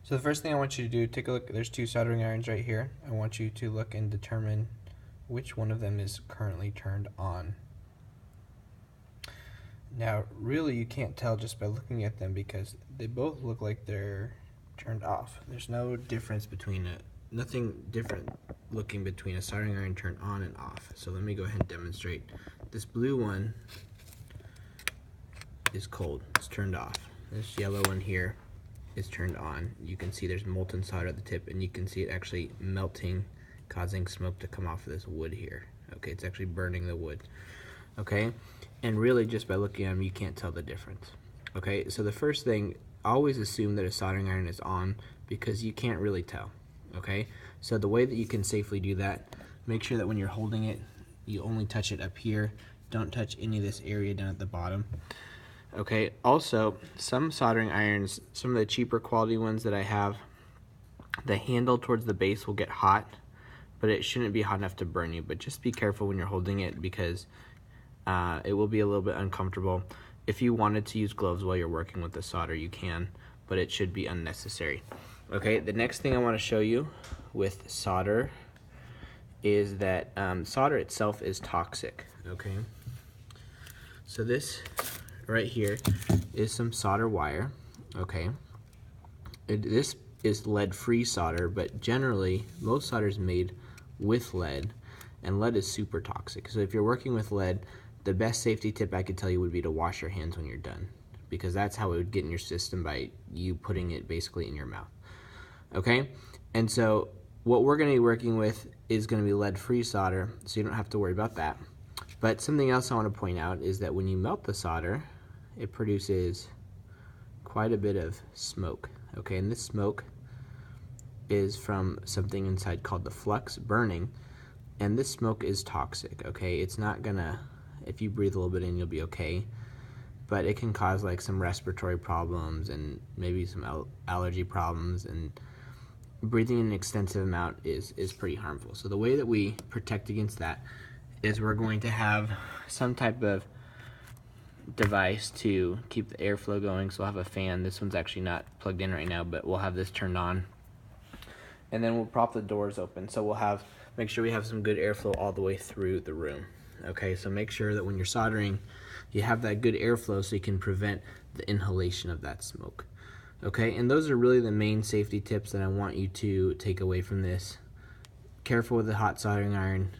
So the first thing I want you to do, take a look, there's two soldering irons right here. I want you to look and determine which one of them is currently turned on. Now, really you can't tell just by looking at them because they both look like they're turned off. There's no difference between nothing different looking between a soldering iron turned on and off. So let me go ahead and demonstrate. This blue one is cold, it's turned off. This yellow one here is turned on. You can see there's molten solder at the tip, and you can see it actually melting, causing smoke to come off of this wood here. Okay, it's actually burning the wood. Okay, and really just by looking at them, you can't tell the difference. Okay, so the first thing, always assume that a soldering iron is on because you can't really tell. Okay, so the way that you can safely do that, make sure that when you're holding it, you only touch it up here. Don't touch any of this area down at the bottom. Okay, also, some soldering irons, some of the cheaper quality ones that I have, the handle towards the base will get hot, but it shouldn't be hot enough to burn you. But just be careful when you're holding it because it will be a little bit uncomfortable. If you wanted to use gloves while you're working with the solder, you can, but it should be unnecessary. Okay, the next thing I want to show you with solder is that solder itself is toxic. Okay, so this right here is some solder wire. Okay, this is lead-free solder, but generally most solder is made with lead, and lead is super toxic. So if you're working with lead, the best safety tip I could tell you would be to wash your hands when you're done, because that's how it would get in your system by you putting it basically in your mouth. Okay, and so what we're going to be working with is going to be lead-free solder, so you don't have to worry about that. But something else I want to point out is that when you melt the solder, it produces quite a bit of smoke. Okay, and this smoke is from something inside called the flux burning, and this smoke is toxic. Okay, it's not gonna, if you breathe a little bit in, you'll be okay, but it can cause like some respiratory problems and maybe some allergy problems, and breathing an extensive amount is pretty harmful. So the way that we protect against that is we're going to have some type of device to keep the airflow going. So we'll have a fan. This one's actually not plugged in right now, but we'll have this turned on, and then we'll prop the doors open. So we'll make sure we have some good airflow all the way through the room. Okay, so make sure that when you're soldering, you have that good airflow so you can prevent the inhalation of that smoke. Okay, and those are really the main safety tips that I want you to take away from this. Careful with the hot soldering iron.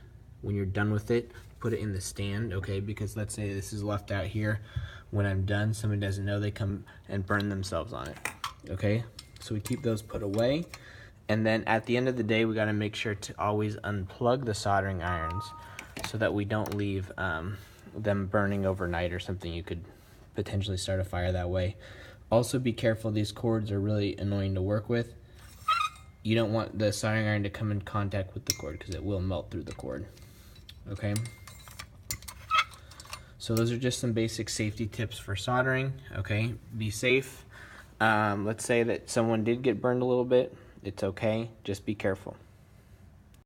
When you're done with it, put it in the stand, okay, because let's say this is left out here. When I'm done, someone doesn't know, they come and burn themselves on it. Okay, so we keep those put away, and then at the end of the day, we got to make sure to always unplug the soldering irons so that we don't leave them burning overnight or something. You could potentially start a fire that way. Also be careful, these cords are really annoying to work with. You don't want the soldering iron to come in contact with the cord because it will melt through the cord. Okay, so those are just some basic safety tips for soldering. Okay, be safe. Let's say that someone did get burned a little bit. It's okay, just be careful.